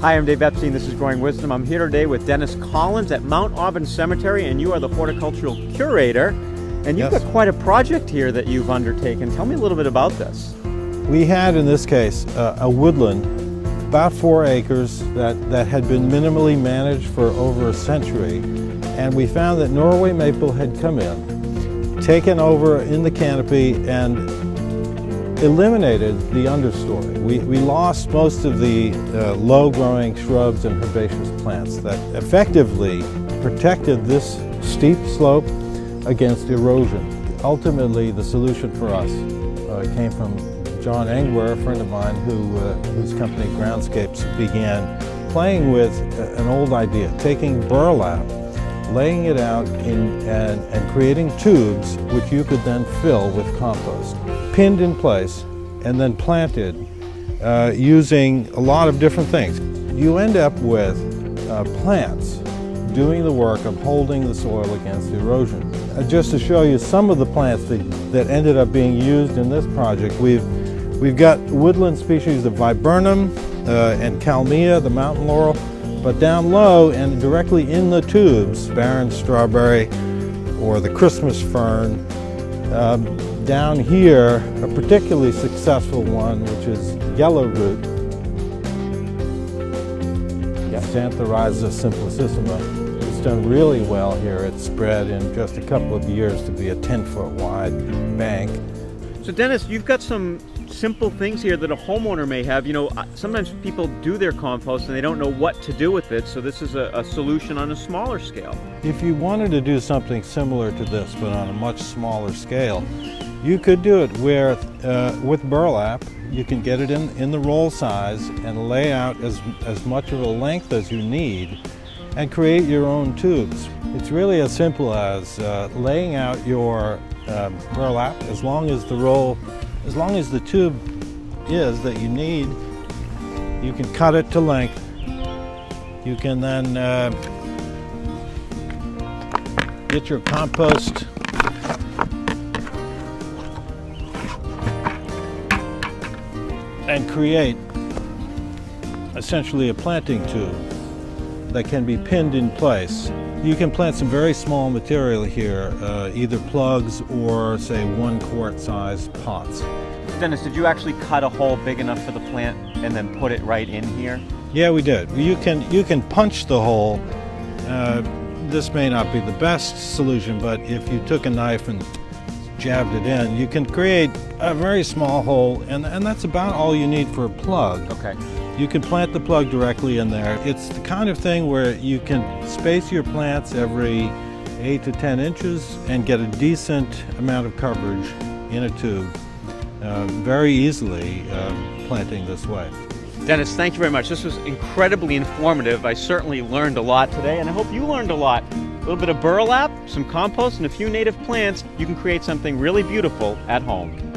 Hi, I'm Dave Epstein. This is Growing Wisdom. I'm here today with Dennis Collins at Mount Auburn Cemetery, and you are the Horticultural Curator. And you've got quite a project here that you've undertaken. Tell me a little bit about this. We had, in this case, a woodland, about 4 acres, that had been minimally managed for over a century. And we found that Norway maple had come in, taken over in the canopy, and eliminated the understory. We lost most of the low-growing shrubs and herbaceous plants that effectively protected this steep slope against erosion. Ultimately, the solution for us came from John Engwer, a friend of mine whose company Groundscapes began playing with an old idea, taking burlap, laying it out and creating tubes which you could then fill with compost, pinned in place and then planted using a lot of different things. You end up with plants doing the work of holding the soil against erosion. Just to show you some of the plants that ended up being used in this project, we've got woodland species of viburnum and kalmia, the mountain laurel, but down low and directly in the tubes, barren strawberry or the Christmas fern. Down here, a particularly successful one, which is yellow root, Xanthorrhiza simplicissima. It's done really well here. It's spread in just a couple of years to be a 10-foot wide bank. So Dennis, you've got some simple things here that a homeowner may have. You know, sometimes people do their compost and they don't know what to do with it, so this is a solution on a smaller scale. If you wanted to do something similar to this, but on a much smaller scale, you could do it with burlap. You can get it in the roll size and lay out as much of a length as you need and create your own tubes. It's really as simple as laying out your burlap, as long as the tube is that you need. You can cut it to length. You can then get your compost and create essentially a planting tube that can be pinned in place. You can plant some very small material here, either plugs or, say, 1 quart size pots. Dennis, did you actually cut a hole big enough for the plant and then put it right in here? Yeah, we did. You can punch the hole. This may not be the best solution, but if you took a knife and jabbed it in, you can create a very small hole, and that's about all you need for a plug. Okay. You can plant the plug directly in there. It's the kind of thing where you can space your plants every 8 to 10 inches and get a decent amount of coverage in a tube very easily planting this way. Dennis, thank you very much. This was incredibly informative. I certainly learned a lot today, and I hope you learned a lot. A little bit of burlap, some compost, and a few native plants. You can create something really beautiful at home.